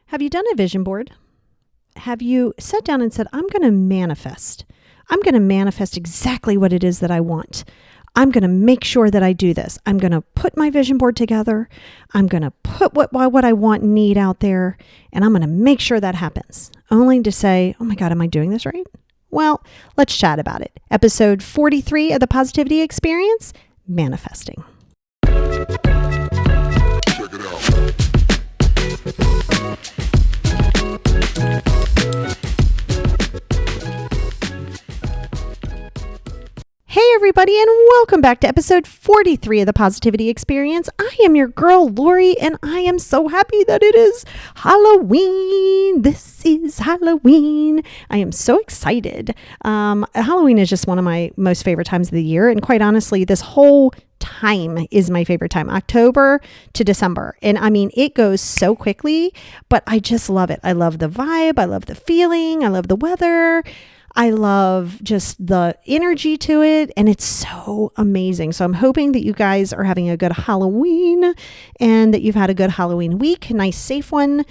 Have you done a vision board? Have you sat down and said, I'm going to manifest. I'm going to manifest exactly what it is that I want. I'm going to make sure that I do this. I'm going to put my vision board together. I'm going to put what I want and need out there, and I'm going to make sure that happens. Only to say, oh my God, am I doing this right? Well, let's chat about it. Episode 43 of the Positivity Experience, Manifesting. Check it out. Hey everybody, and welcome back to episode 43 of the Positivity Experience. I am your girl Lori, and I am so happy that it is Halloween. This is Halloween. I am so excited. Halloween is just one of my most favorite times of the year, and quite honestly, this whole time is my favorite time, October to December. And I mean, it goes so quickly, but I just love it. I love the vibe. I love the feeling. I love the weather. I love just the energy to it, and it's so amazing. So I'm hoping that you guys are having a good Halloween and that you've had a good Halloween week, a nice, safe one.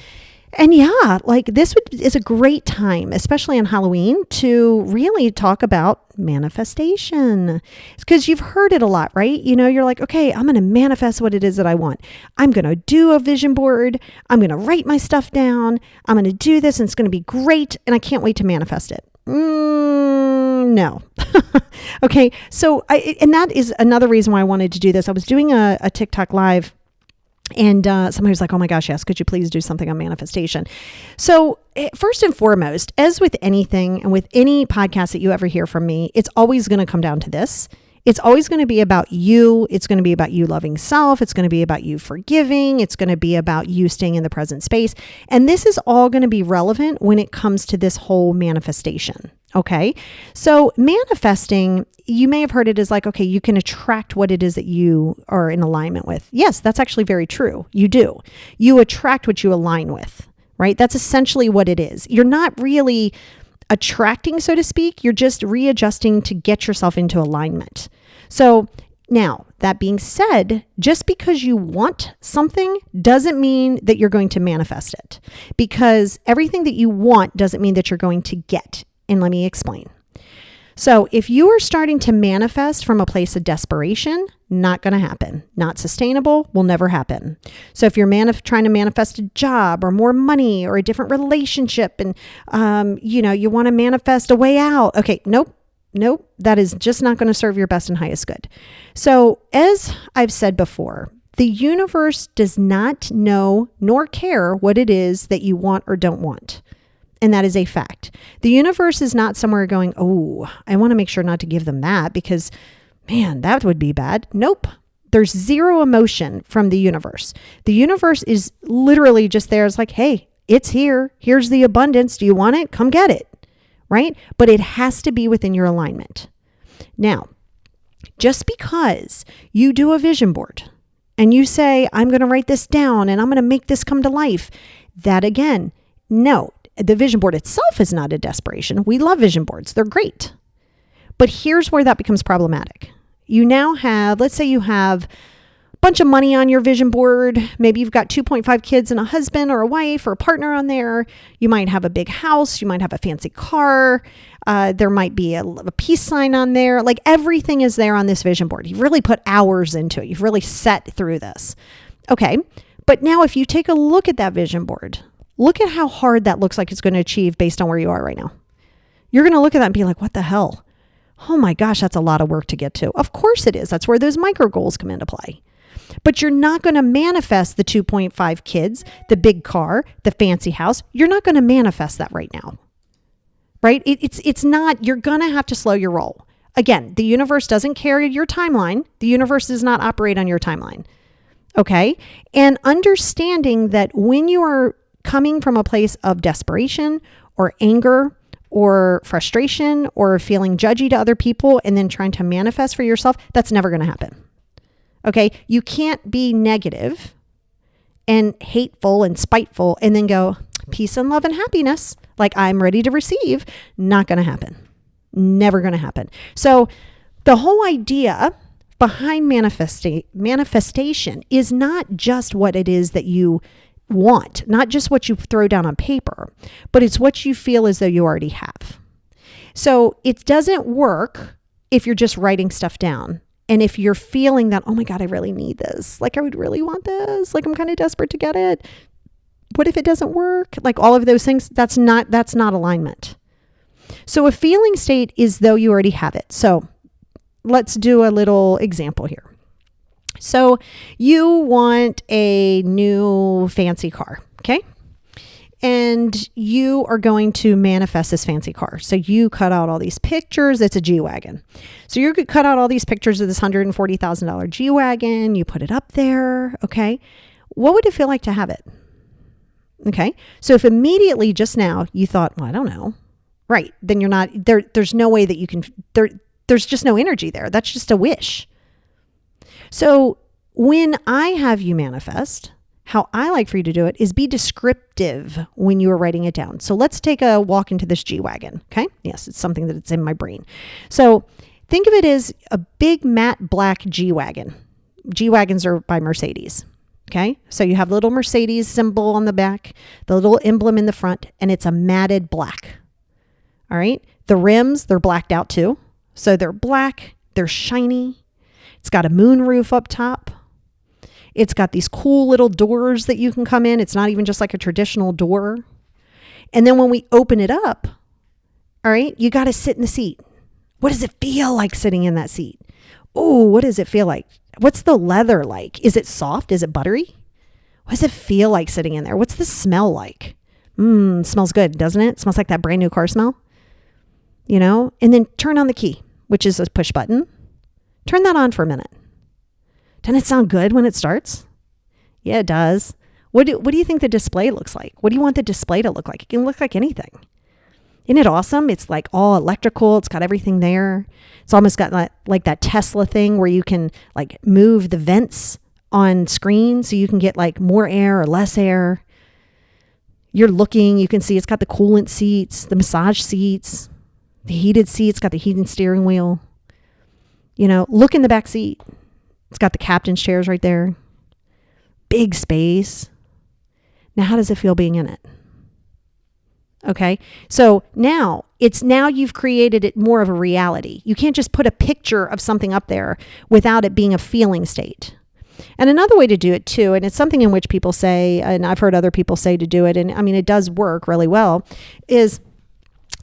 And yeah, like this is a great time, especially on Halloween, to really talk about manifestation. Because you've heard it a lot, right? You know, you're like, okay, I'm going to manifest what it is that I want. I'm going to do a vision board. I'm going to write my stuff down. I'm going to do this, and it's going to be great. And I can't wait to manifest it. No. Okay. So and that is another reason why I wanted to do this. I was doing a TikTok live, and somebody was like, oh my gosh, yes, could you please do something on manifestation? So first and foremost, as with anything and with any podcast that you ever hear from me, it's always going to come down to this. It's always going to be about you. It's going to be about you loving self. It's going to be about you forgiving. It's going to be about you staying in the present space. And this is all going to be relevant when it comes to this whole manifestation. Okay. So manifesting, you may have heard it as like, okay, you can attract what it is that you are in alignment with. Yes, that's actually very true. You do. You attract what you align with, right? That's essentially what it is. You're not really attracting, so to speak. You're just readjusting to get yourself into alignment. So now, that being said, just because you want something doesn't mean that you're going to manifest it, because everything that you want doesn't mean that you're going to get. And let me explain. So if you are starting to manifest from a place of desperation, not going to happen. Not sustainable, will never happen. So if you're trying to manifest a job or more money or a different relationship, and you want to manifest a way out. Okay, nope, that is just not going to serve your best and highest good. So as I've said before, the universe does not know nor care what it is that you want or don't want. And that is a fact. The universe is not somewhere going, oh, I want to make sure not to give them that because, man, that would be bad. Nope. There's zero emotion from the universe. The universe is literally just there. It's like, hey, it's here. Here's the abundance. Do you want it? Come get it. Right? But it has to be within your alignment. Now, just because you do a vision board and you say, I'm going to write this down and I'm going to make this come to life, that again, no. The vision board itself is not a desperation. We love vision boards. They're great. But here's where that becomes problematic. You now have, let's say you have a bunch of money on your vision board. Maybe you've got 2.5 kids and a husband or a wife or a partner on there. You might have a big house. You might have a fancy car. There might be a peace sign on there. Like everything is there on this vision board. You've really put hours into it. You've really set through this. Okay. But now if you take a look at that vision board, look at how hard that looks like it's going to achieve based on where you are right now. You're going to look at that and be like, what the hell? Oh my gosh, that's a lot of work to get to. Of course it is. That's where those micro goals come into play. But you're not going to manifest the 2.5 kids, the big car, the fancy house. You're not going to manifest that right now. Right? It's not, you're going to have to slow your roll. Again, the universe doesn't carry your timeline. The universe does not operate on your timeline. Okay? And understanding that when you are coming from a place of desperation or anger or frustration or feeling judgy to other people and then trying to manifest for yourself, that's never going to happen. Okay. You can't be negative and hateful and spiteful and then go peace and love and happiness like I'm ready to receive. Not going to happen. Never going to happen. So the whole idea behind manifestation is not just what it is that you want, not just what you throw down on paper, but it's what you feel as though you already have. So it doesn't work if you're just writing stuff down. And if you're feeling that, oh my God, I really need this. Like I would really want this. Like I'm kind of desperate to get it. What if it doesn't work? Like all of those things, that's not alignment. So a feeling state is though you already have it. So let's do a little example here. So you want a new fancy car, okay? And you are going to manifest this fancy car. So you cut out all these pictures. It's a G-Wagon. So you could cut out all these pictures of this $140,000 G-Wagon. You put it up there, okay? What would it feel like to have it? Okay. So if immediately just now you thought, well, I don't know. Right. Then you're not there. There's no way that you can, there's just no energy there. That's just a wish. So when I have you manifest, how I like for you to do it is be descriptive when you are writing it down. So let's take a walk into this G-Wagon. Okay. Yes. It's something that's in my brain. So think of it as a big matte black G-Wagon. G-Wagons are by Mercedes. Okay. So you have a little Mercedes symbol on the back, the little emblem in the front, and it's a matted black. All right. The rims, they're blacked out too. So they're black, they're shiny. It's got a moon roof up top. It's got these cool little doors that you can come in. It's not even just like a traditional door. And then when we open it up, all right, you got to sit in the seat. What does it feel like sitting in that seat? Oh, what does it feel like? What's the leather like? Is it soft? Is it buttery? What does it feel like sitting in there? What's the smell like? Smells good, doesn't it? It smells like that brand new car smell, you know? And then turn on the key, which is a push button. Turn that on for a minute. Doesn't it sound good when it starts? Yeah, it does. What do you think the display looks like? What do you want the display to look like? It can look like anything. Isn't it awesome? It's like all electrical. It's got everything there. It's almost got like that Tesla thing where you can like move the vents on screen so you can get like more air or less air. You're looking, you can see it's got the coolant seats, the massage seats, the heated seats, got the heated steering wheel. You know, look in the back seat. It's got the captain's chairs right there. Big space. Now, how does it feel being in it? Okay. So now you've created it more of a reality. You can't just put a picture of something up there without it being a feeling state. And another way to do it too, and it's something in which people say, and I've heard other people say to do it, and I mean, it does work really well, is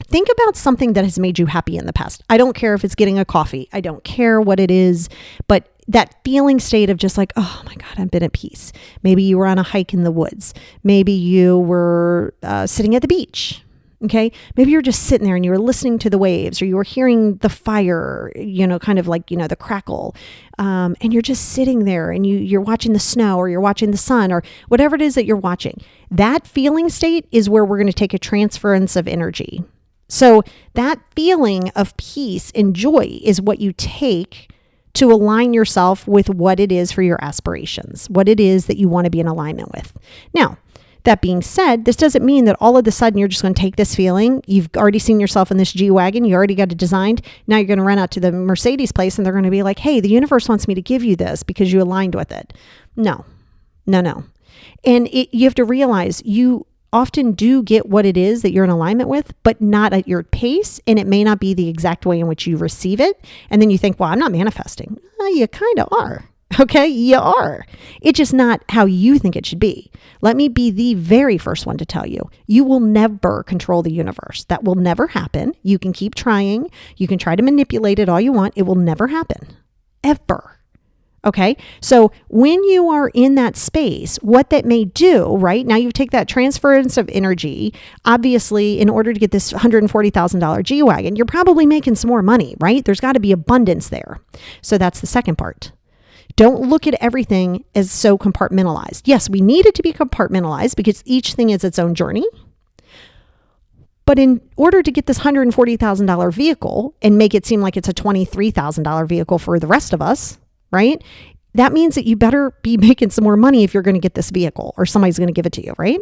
think about something that has made you happy in the past. I don't care if it's getting a coffee. I don't care what it is, but that feeling state of just like, oh my God, I've been at peace. Maybe you were on a hike in the woods. Maybe you were sitting at the beach. Okay. Maybe you're just sitting there and you were listening to the waves, or you were hearing the fire, you know, kind of like, you know, the crackle. And you're just sitting there and you're watching the snow, or you're watching the sun, or whatever it is that you're watching. That feeling state is where we're going to take a transference of energy. So that feeling of peace and joy is what you take to align yourself with what it is for your aspirations, what it is that you want to be in alignment with. Now, that being said, this doesn't mean that all of a sudden you're just going to take this feeling. You've already seen yourself in this G-Wagon. You already got it designed. Now you're going to run out to the Mercedes place and they're going to be like, hey, the universe wants me to give you this because you aligned with it. No. And you have to realize you often do get what it is that you're in alignment with, but not at your pace. And it may not be the exact way in which you receive it. And then you think, well, I'm not manifesting. You kind of are. Okay, you are. It's just not how you think it should be. Let me be the very first one to tell you, you will never control the universe. That will never happen. You can keep trying. You can try to manipulate it all you want. It will never happen. Ever. Okay, so when you are in that space, what that may do, right? Now you take that transference of energy. Obviously, in order to get this $140,000 G-Wagon, you're probably making some more money, right? There's got to be abundance there. So that's the second part. Don't look at everything as so compartmentalized. Yes, we need it to be compartmentalized because each thing is its own journey. But in order to get this $140,000 vehicle and make it seem like it's a $23,000 vehicle for the rest of us, right? That means that you better be making some more money if you're going to get this vehicle, or somebody's going to give it to you, right?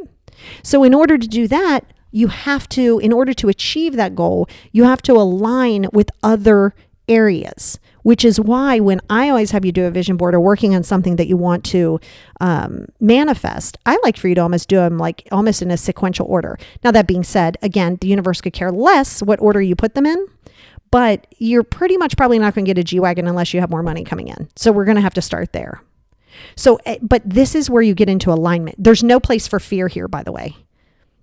So in order to do that, you have to, in order to achieve that goal, you have to align with other areas. which is why when I always have you do a vision board or working on something that you want to manifest, I like for you to almost do them like almost in a sequential order. Now, that being said, again, the universe could care less what order you put them in, but you're pretty much probably not going to get a G-Wagon unless you have more money coming in. So we're going to have to start there. So, but this is where you get into alignment. There's no place for fear here, by the way.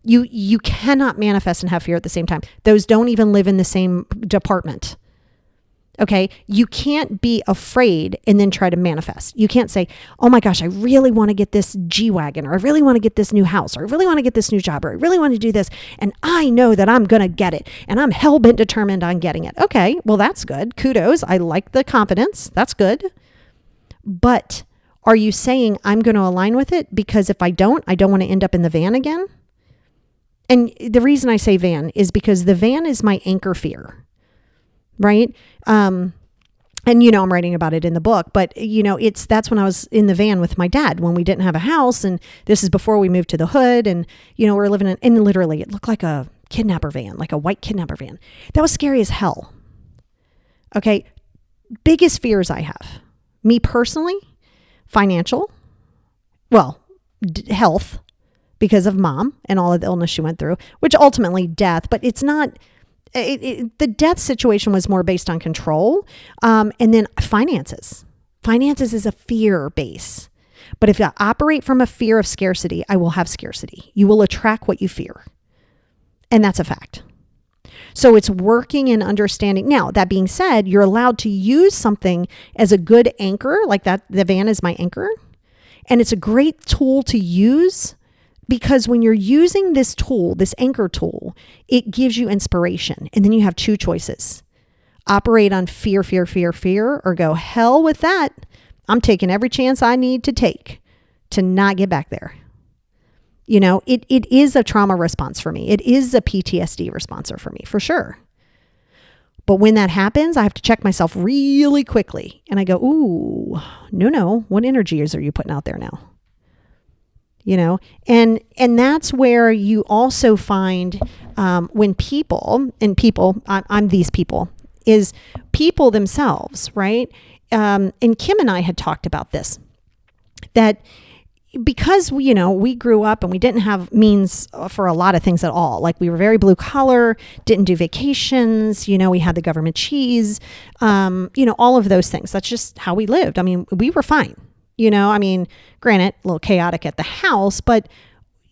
You cannot manifest and have fear at the same time. Those don't even live in the same department. Okay. You can't be afraid and then try to manifest. You can't say, oh my gosh, I really want to get this G-Wagon, or I really want to get this new house, or I really want to get this new job, or I really want to do this. And I know that I'm going to get it. And I'm hell-bent determined on getting it. Okay. Well, that's good. Kudos. I like the confidence. That's good. But are you saying I'm going to align with it? Because if I don't want to end up in the van again. And the reason I say van is because the van is my anchor fear, right? And I'm writing about it in the book, but that's when I was in the van with my dad when we didn't have a house. And this is before we moved to the hood. And, we're living in literally, it looked like a kidnapper van, like a white kidnapper van. That was scary as hell. Okay. Biggest fears I have, me personally, financial, health, because of mom and all of the illness she went through, which ultimately death, but it's not, the death situation was more based on control. And then finances. Finances is a fear base. But if I operate from a fear of scarcity, I will have scarcity. You will attract what you fear. And that's a fact. So it's working and understanding. Now, that being said, you're allowed to use something as a good anchor, like that, the van is my anchor. And it's a great tool to use. Because when you're using this tool, this anchor tool, it gives you inspiration. And then you have two choices. Operate on fear, or go, hell with that. I'm taking every chance I need to take to not get back there. It is a trauma response for me. It is a PTSD response for me, for sure. But when that happens, I have to check myself really quickly. And I go, ooh, no. What energies are you putting out there now? And that's where you also find when people, I'm these people, is people themselves, right? And Kim and I had talked about this, that because we grew up and we didn't have means for a lot of things at all. Like we were very blue collar, didn't do vacations, we had the government cheese, all of those things. That's just how we lived. I mean, we were fine. Granted, a little chaotic at the house, but,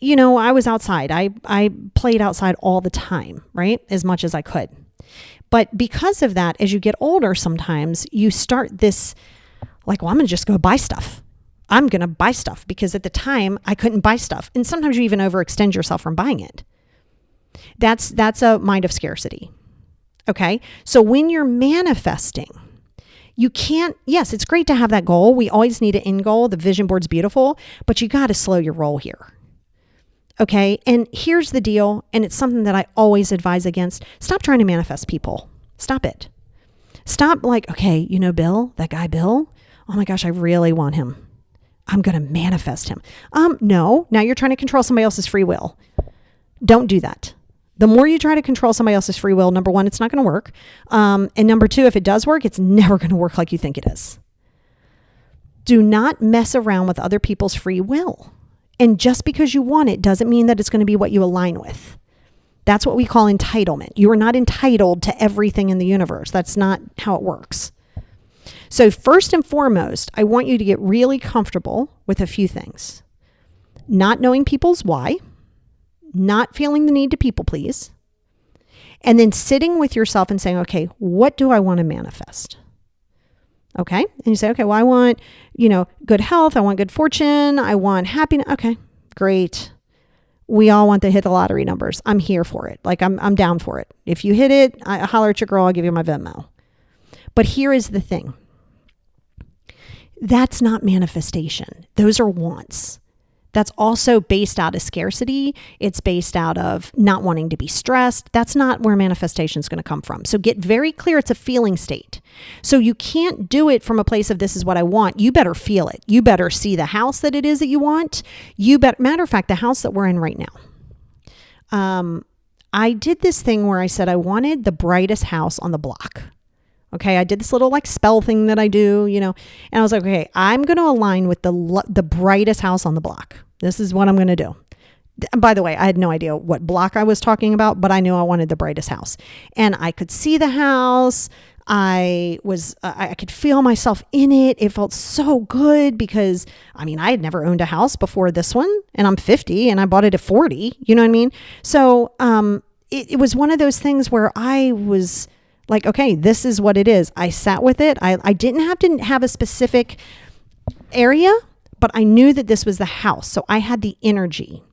I was outside. I played outside all the time, right? As much as I could. But because of that, as you get older, sometimes you start this, like, well, I'm going to just go buy stuff. I'm going to buy stuff because at the time I couldn't buy stuff. And sometimes you even overextend yourself from buying it. That's a mind of scarcity. Okay. So when you're manifesting, you can't, yes, it's great to have that goal. We always need an end goal. The vision board's beautiful, but you got to slow your roll here. Okay. And here's the deal. And it's something that I always advise against. Stop trying to manifest people. Stop it. Stop like, okay, Bill, that guy, Bill, oh my gosh, I really want him. I'm going to manifest him. No, now you're trying to control somebody else's free will. Don't do that. The more you try to control somebody else's free will, number one, it's not going to work. And number two, if it does work, it's never going to work like you think it is. Do not mess around with other people's free will. And just because you want it doesn't mean that it's going to be what you align with. That's what we call entitlement. You are not entitled to everything in the universe. That's not how it works. So first and foremost, I want you to get really comfortable with a few things. Not knowing people's why. Not feeling the need to people please, and then sitting with yourself and saying, okay, what do I want to manifest? Okay. And you say, okay, well, I want, good health. I want good fortune. I want happiness. Okay, great. We all want to hit the lottery numbers. I'm here for it. Like I'm down for it. If you hit it, I holler at your girl. I'll give you my Venmo. But here is the thing. That's not manifestation. Those are wants. That's also based out of scarcity. It's based out of not wanting to be stressed. That's not where manifestation is going to come from. So get very clear. It's a feeling state. So you can't do it from a place of this is what I want. You better feel it. You better see the house that it is that you want. Matter of fact, the house that we're in right now. I did this thing where I said I wanted the brightest house on the block. Okay. I did this little like spell thing that I do, and I was like, okay, I'm going to align with the brightest house on the block. This is what I'm going to do. By the way, I had no idea what block I was talking about, but I knew I wanted the brightest house, and I could see the house. I could feel myself in it. It felt so good because I had never owned a house before this one, and I'm 50 and I bought it at 40, you know what I mean? So, it was one of those things where I was like, okay, this is what it is. I sat with it. I didn't have a specific area, but I knew that this was the house. So I had the energy.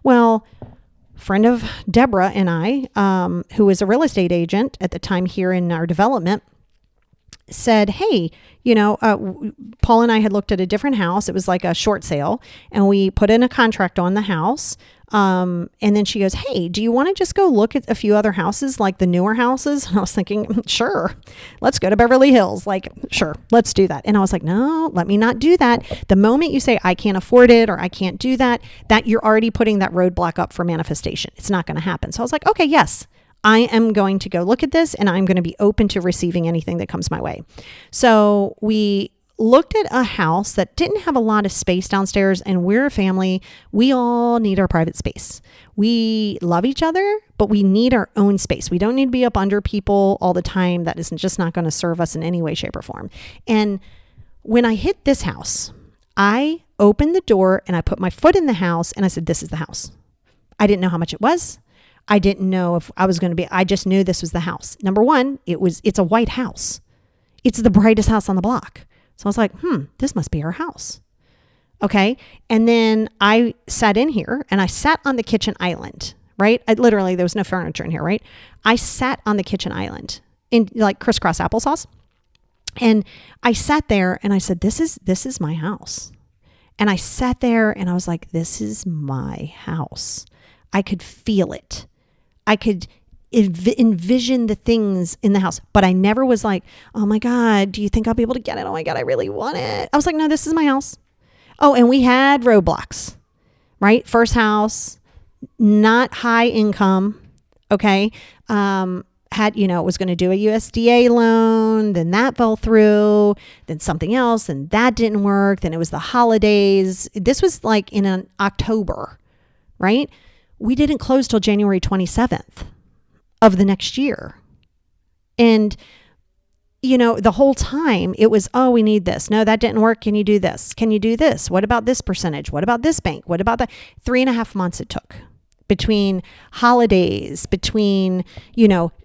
Well, friend of Deborah and I, who was a real estate agent at the time here in our development, said, hey, Paul and I had looked at a different house. It was like a short sale, and we put in a contract on the house. And then she goes, hey, do you want to just go look at a few other houses, like the newer houses? And I was thinking, sure, let's go to Beverly Hills. Like, sure, let's do that. And I was like, no, let me not do that. The moment you say I can't afford it or I can't do that you're already putting that roadblock up for manifestation. It's not going to happen. So I was like, okay, yes, I am going to go look at this, and I'm going to be open to receiving anything that comes my way. So we looked at a house that didn't have a lot of space downstairs, and we're a family. We all need our private space. We love each other, but we need our own space. We don't need to be up under people all the time. That is just not going to serve us in any way, shape, or form. And when I hit this house, I opened the door and I put my foot in the house and I said, this is the house. I didn't know how much it was. I didn't know if I was going to be, I just knew this was the house. Number one, it's a white house. It's the brightest house on the block. So I was like, this must be our house. Okay. And then I sat in here and I sat on the kitchen island, right? Literally, there was no furniture in here, right? I sat on the kitchen island in like crisscross applesauce. And I sat there and I said, this is my house. And I sat there and I was like, this is my house. I could feel it. I could envision the things in the house, but I never was like, oh my God, do you think I'll be able to get it? Oh my God, I really want it. I was like, no, this is my house. Oh, and we had roadblocks, right? First house, not high income. Okay. Was going to do a USDA loan. Then that fell through, then something else, and that didn't work. Then it was the holidays. This was like in an October, right? We didn't close till January 27th of the next year. And, the whole time it was, oh, we need this. No, that didn't work. Can you do this? Can you do this? What about this percentage? What about this bank? What about that? 3.5 months it took between holidays, between,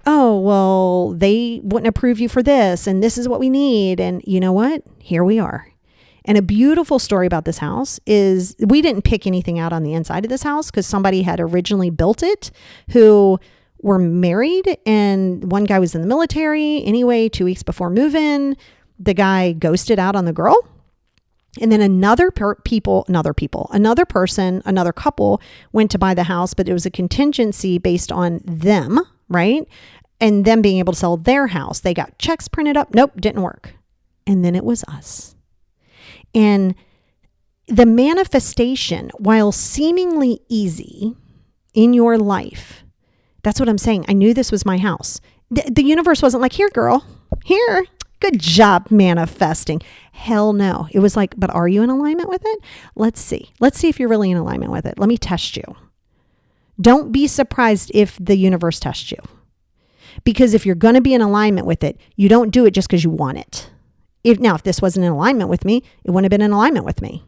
oh, well, they wouldn't approve you for this. And this is what we need. And you know what? Here we are. And a beautiful story about this house is we didn't pick anything out on the inside of this house because somebody had originally built it who were married, and one guy was in the military. Anyway, 2 weeks before move-in, the guy ghosted out on the girl. And then another couple went to buy the house, but it was a contingency based on them, right? And them being able to sell their house. They got checks printed up. Nope, didn't work. And then it was us. And the manifestation, while seemingly easy in your life, that's what I'm saying. I knew this was my house. The universe wasn't like, here, girl, here. Good job manifesting. Hell no. It was like, but are you in alignment with it? Let's see. Let's see if you're really in alignment with it. Let me test you. Don't be surprised if the universe tests you. Because if you're going to be in alignment with it, you don't do it just because you want it. If this wasn't in alignment with me, it wouldn't have been in alignment with me.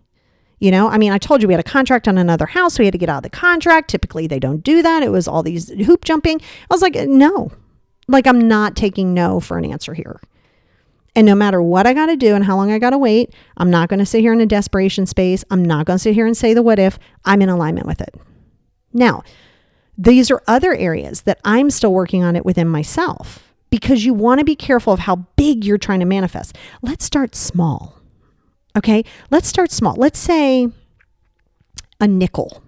I told you we had a contract on another house. We had to get out of the contract. Typically they don't do that. It was all these hoop jumping. I was like, no, I'm not taking no for an answer here. And no matter what I got to do and how long I got to wait, I'm not going to sit here in a desperation space. I'm not going to sit here and say the what if. I'm in alignment with it. Now, these are other areas that I'm still working on it within myself because you want to be careful of how big you're trying to manifest. Let's start small. Okay, let's start small. Let's say a nickel.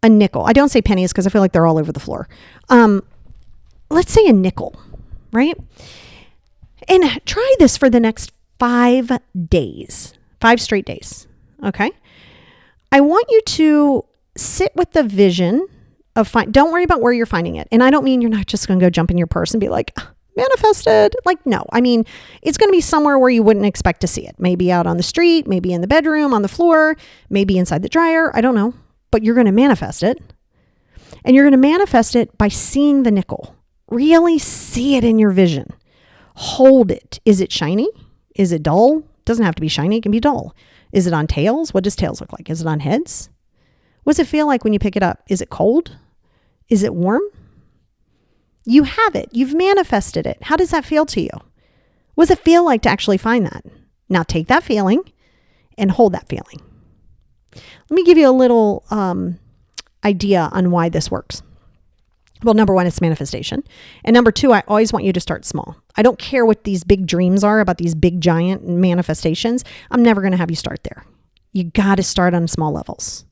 I don't say pennies because I feel like they're all over the floor. Let's say a nickel, right? And try this for the next 5 days, 5 straight days. Okay. I want you to sit with the vision of don't worry about where you're finding it. And I don't mean you're not just going to go jump in your purse and be like, manifested. Like, no, I mean, it's going to be somewhere where you wouldn't expect to see it. Maybe out on the street, maybe in the bedroom, on the floor, maybe inside the dryer. I don't know, but you're going to manifest it. And you're going to manifest it by seeing the nickel. Really see it in your vision. Hold it. Is it shiny? Is it dull? Doesn't have to be shiny. It can be dull. Is it on tails? What does tails look like? Is it on heads? What does it feel like when you pick it up? Is it cold? Is it warm? You have it. You've manifested it. How does that feel to you? What does it feel like to actually find that? Now take that feeling and hold that feeling. Let me give you a little idea on why this works. Well, number one, it's manifestation. And number two, I always want you to start small. I don't care what these big dreams are about these big giant manifestations. I'm never going to have you start there. You got to start on small levels.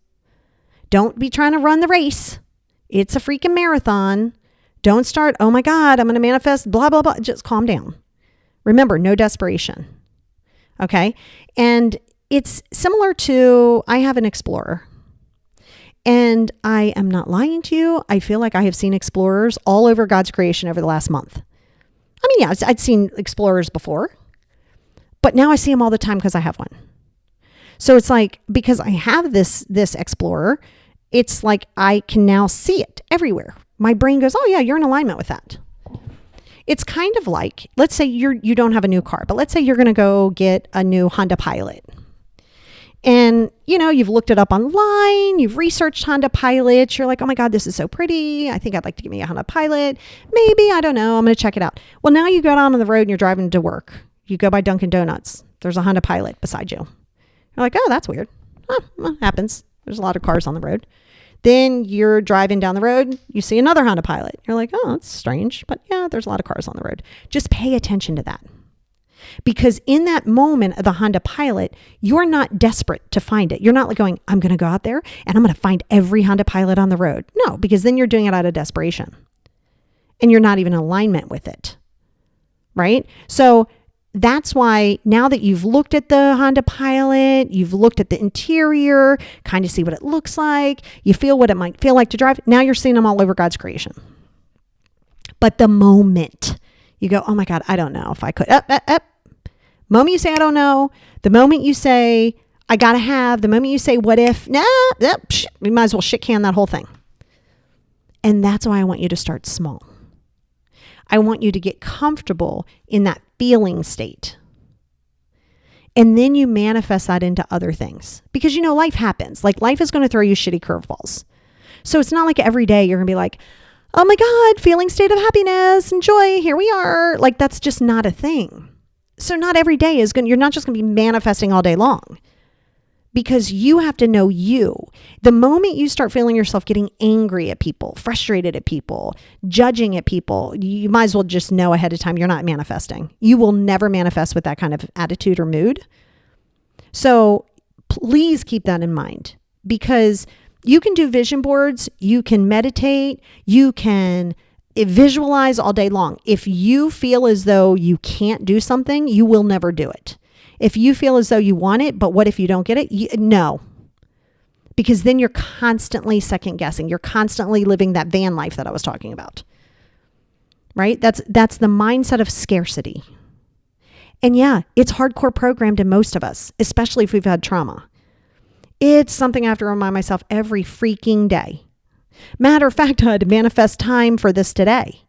Don't be trying to run the race. It's a freaking marathon. Don't start, oh my God, I'm going to manifest, blah, blah, blah. Just calm down. Remember, no desperation. Okay? And it's similar to, I have an Explorer. And I am not lying to you. I feel like I have seen Explorers all over God's creation over the last month. I mean, yeah, I'd seen Explorers before, but now I see them all the time because I have one. So it's like, because I have this Explorer, it's like I can now see it everywhere. My brain goes, oh yeah, you're in alignment with that. It's kind of like, let's say you don't have a new car, but let's say you're going to go get a new Honda Pilot. And, you've looked it up online, you've researched Honda Pilots. You're like, oh my God, this is so pretty. I think I'd like to get me a Honda Pilot. Maybe, I don't know. I'm going to check it out. Well, now you go down on the road and you're driving to work. You go by Dunkin' Donuts. There's a Honda Pilot beside you. You're like, oh, that's weird. Well, happens. There's a lot of cars on the road. Then you're driving down the road. You see another Honda Pilot. You're like, oh, that's strange. But yeah, there's a lot of cars on the road. Just pay attention to that. Because in that moment of the Honda Pilot, you're not desperate to find it. You're not like going, I'm going to go out there and I'm going to find every Honda Pilot on the road. No, because then you're doing it out of desperation. And you're not even in alignment with it. Right? So that's why now that you've looked at the Honda Pilot, you've looked at the interior, kind of see what it looks like, you feel what it might feel like to drive. Now you're seeing them all over God's creation. But the moment you go, oh my God, I don't know if I could. Moment you say, I don't know. The moment you say, I got to have. The moment you say, what if? We might as well shit can that whole thing. And that's why I want you to start small. I want you to get comfortable in that feeling state. And then you manifest that into other things. Because, life happens. Like, life is going to throw you shitty curveballs. So it's not like every day you're going to be like, oh my God, feeling state of happiness and joy. Here we are. Like, that's just not a thing. So not every day you're not just going to be manifesting all day long, because you have to know you. The moment you start feeling yourself getting angry at people, frustrated at people, judging at people, you might as well just know ahead of time you're not manifesting. You will never manifest with that kind of attitude or mood. So please keep that in mind, because you can do vision boards, you can meditate, you can visualize all day long. If you feel as though you can't do something, you will never do it. If you feel as though you want it, but what if you don't get it? No. Because then you're constantly second guessing. You're constantly living that van life that I was talking about. Right? That's the mindset of scarcity. And yeah, it's hardcore programmed in most of us, especially if we've had trauma. It's something I have to remind myself every freaking day. Matter of fact, I had to manifest time for this today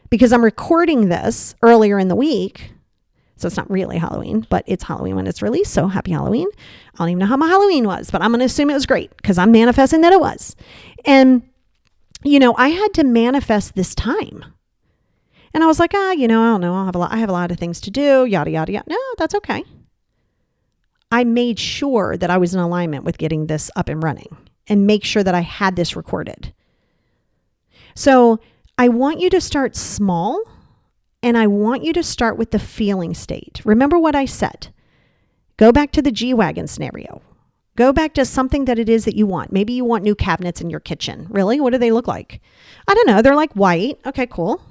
because I'm recording this earlier in the week. So it's not really Halloween, but it's Halloween when it's released. So happy Halloween. I don't even know how my Halloween was, but I'm going to assume it was great because I'm manifesting that it was. And, I had to manifest this time. And I was like, I don't know. I have a lot of things to do, yada, yada, yada. No, that's okay. I made sure that I was in alignment with getting this up and running and make sure that I had this recorded. So I want you to start small, and I want you to start with the feeling state. Remember what I said. Go back to the G-Wagon scenario. Go back to something that it is that you want. Maybe you want new cabinets in your kitchen. Really? What do they look like? I don't know. They're like white. Okay, cool.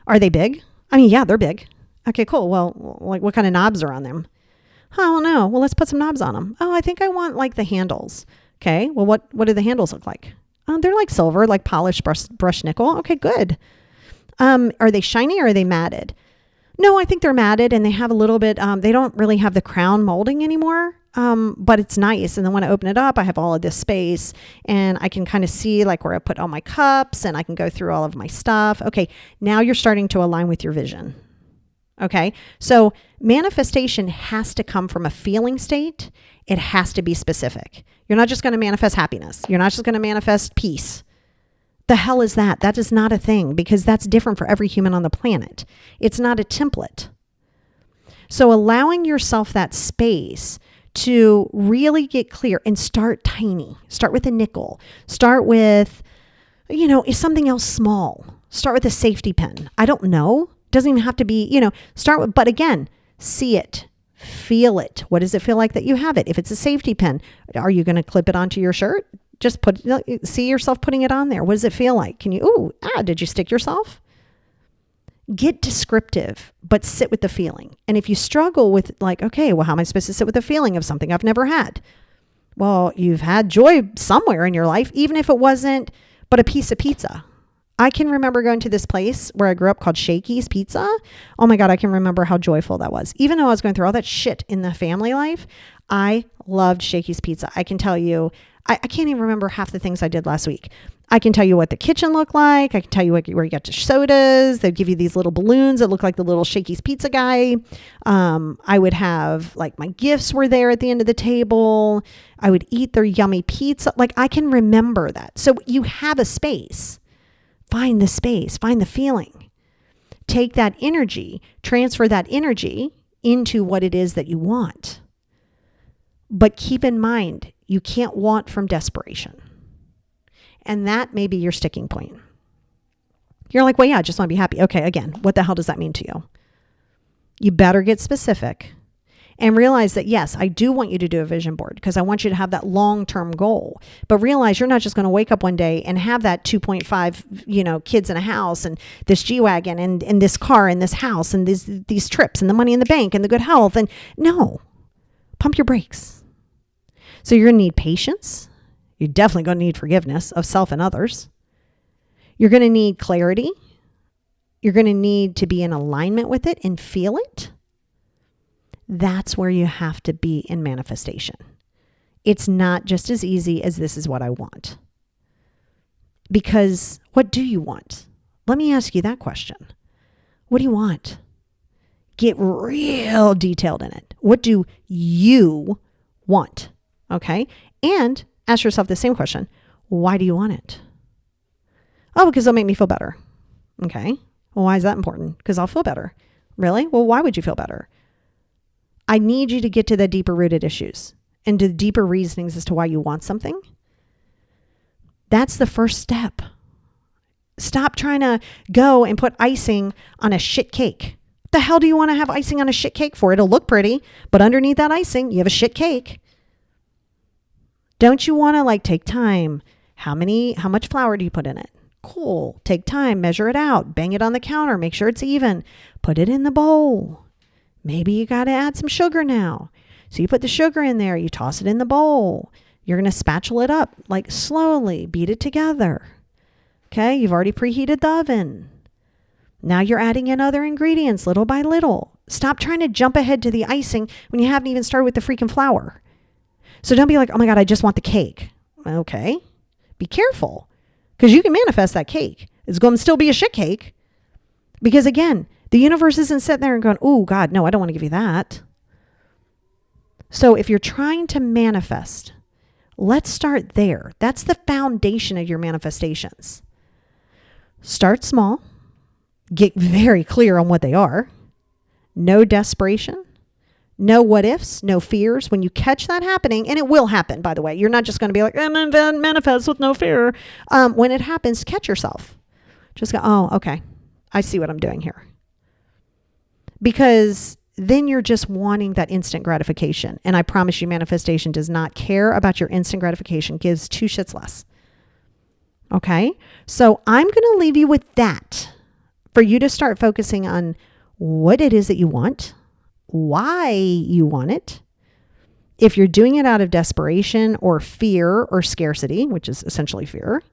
Are they big? I mean, yeah, they're big. Okay, cool. Well, like what kind of knobs are on them? I don't know. Well, let's put some knobs on them. Oh, I think I want like the handles. Okay. Well, what do the handles look like? Oh, they're like silver, like polished brushed nickel. Okay, good. Are they shiny or are they matted? No, I think they're matted and they have a little bit, they don't really have the crown molding anymore. But it's nice. And then when I open it up, I have all of this space and I can kind of see like where I put all my cups and I can go through all of my stuff. Okay. Now you're starting to align with your vision. Okay. So manifestation has to come from a feeling state. It has to be specific. You're not just going to manifest happiness. You're not just going to manifest peace. The hell is that? That is not a thing because that's different for every human on the planet. It's not a template. So allowing yourself that space to really get clear and start tiny. Start with a nickel. Start with, is something else small. Start with a safety pin. I don't know. Doesn't even have to be, start with, but again, see it, feel it. What does it feel like that you have it? If it's a safety pin, are you going to clip it onto your shirt? Just see yourself putting it on there. What does it feel like? Can you, did you stick yourself? Get descriptive, but sit with the feeling. And if you struggle with like, okay, well, how am I supposed to sit with the feeling of something I've never had? Well, you've had joy somewhere in your life, even if it wasn't but a piece of pizza. I can remember going to this place where I grew up called Shakey's Pizza. Oh my God, I can remember how joyful that was. Even though I was going through all that shit in the family life, I loved Shakey's Pizza. I can tell you, I can't even remember half the things I did last week. I can tell you what the kitchen looked like. I can tell you where you got your sodas. They'd give you these little balloons that look like the little Shakey's Pizza guy. I would have like my gifts were there at the end of the table. I would eat their yummy pizza. Like I can remember that. So you have a space. Find the space. Find the feeling. Take that energy. Transfer that energy into what it is that you want. But keep in mind, you can't want from desperation. And that may be your sticking point. You're like, well, yeah, I just want to be happy. Okay, again, what the hell does that mean to you? You better get specific and realize that, yes, I do want you to do a vision board because I want you to have that long-term goal. But realize you're not just going to wake up one day and have that 2.5, kids in a house and this G-Wagon and this car and this house and these trips and the money in the bank and the good health. And no, pump your brakes. So you're going to need patience. You're definitely going to need forgiveness of self and others. You're going to need clarity. You're going to need to be in alignment with it and feel it. That's where you have to be in manifestation. It's not just as easy as this is what I want. Because what do you want? Let me ask you that question. What do you want? Get real detailed in it. What do you want? Okay? And ask yourself the same question. Why do you want it? Oh, because it'll make me feel better. Okay. Well, why is that important? Because I'll feel better. Really? Well, why would you feel better? I need you to get to the deeper rooted issues and to the deeper reasonings as to why you want something. That's the first step. Stop trying to go and put icing on a shit cake. What the hell do you want to have icing on a shit cake for? It'll look pretty, but underneath that icing, you have a shit cake. Don't you want to take time? How much flour do you put in it? Cool. Take time, measure it out, bang it on the counter, make sure it's even. Put it in the bowl. Maybe you got to add some sugar now. So you put the sugar in there, you toss it in the bowl. You're going to spatula it up, slowly, beat it together. Okay, you've already preheated the oven. Now you're adding in other ingredients little by little. Stop trying to jump ahead to the icing when you haven't even started with the freaking flour. So don't be like, oh my God, I just want the cake. Okay, be careful because you can manifest that cake. It's going to still be a shit cake because again, the universe isn't sitting there and going, oh God, no, I don't want to give you that. So if you're trying to manifest, let's start there. That's the foundation of your manifestations. Start small. Get very clear on what they are. No desperation. No what ifs, no fears. When you catch that happening, and it will happen, by the way, you're not just going to be like, manifest with no fear. When it happens, catch yourself. Just go, oh, okay. I see what I'm doing here. Because then you're just wanting that instant gratification. And I promise you, manifestation does not care about your instant gratification, gives two shits less. Okay? So I'm going to leave you with that for you to start focusing on what it is that you want, why you want it. If you're doing it out of desperation or fear or scarcity, which is essentially fear,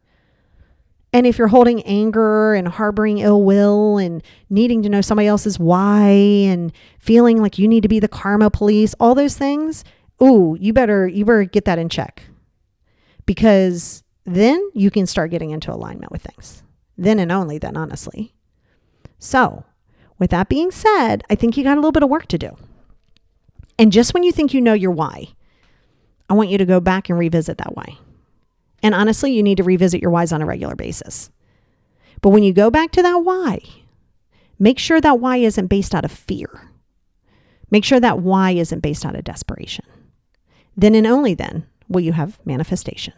And if you're holding anger and harboring ill will and needing to know somebody else's why and feeling like you need to be the karma police, all those things, you better get that in check, because then you can start getting into alignment with things. Then and only then, honestly. So with that being said, I think you got a little bit of work to do. And just when you think you know your why, I want you to go back and revisit that why. And honestly, you need to revisit your whys on a regular basis. But when you go back to that why, make sure that why isn't based out of fear. Make sure that why isn't based out of desperation. Then and only then will you have manifestation.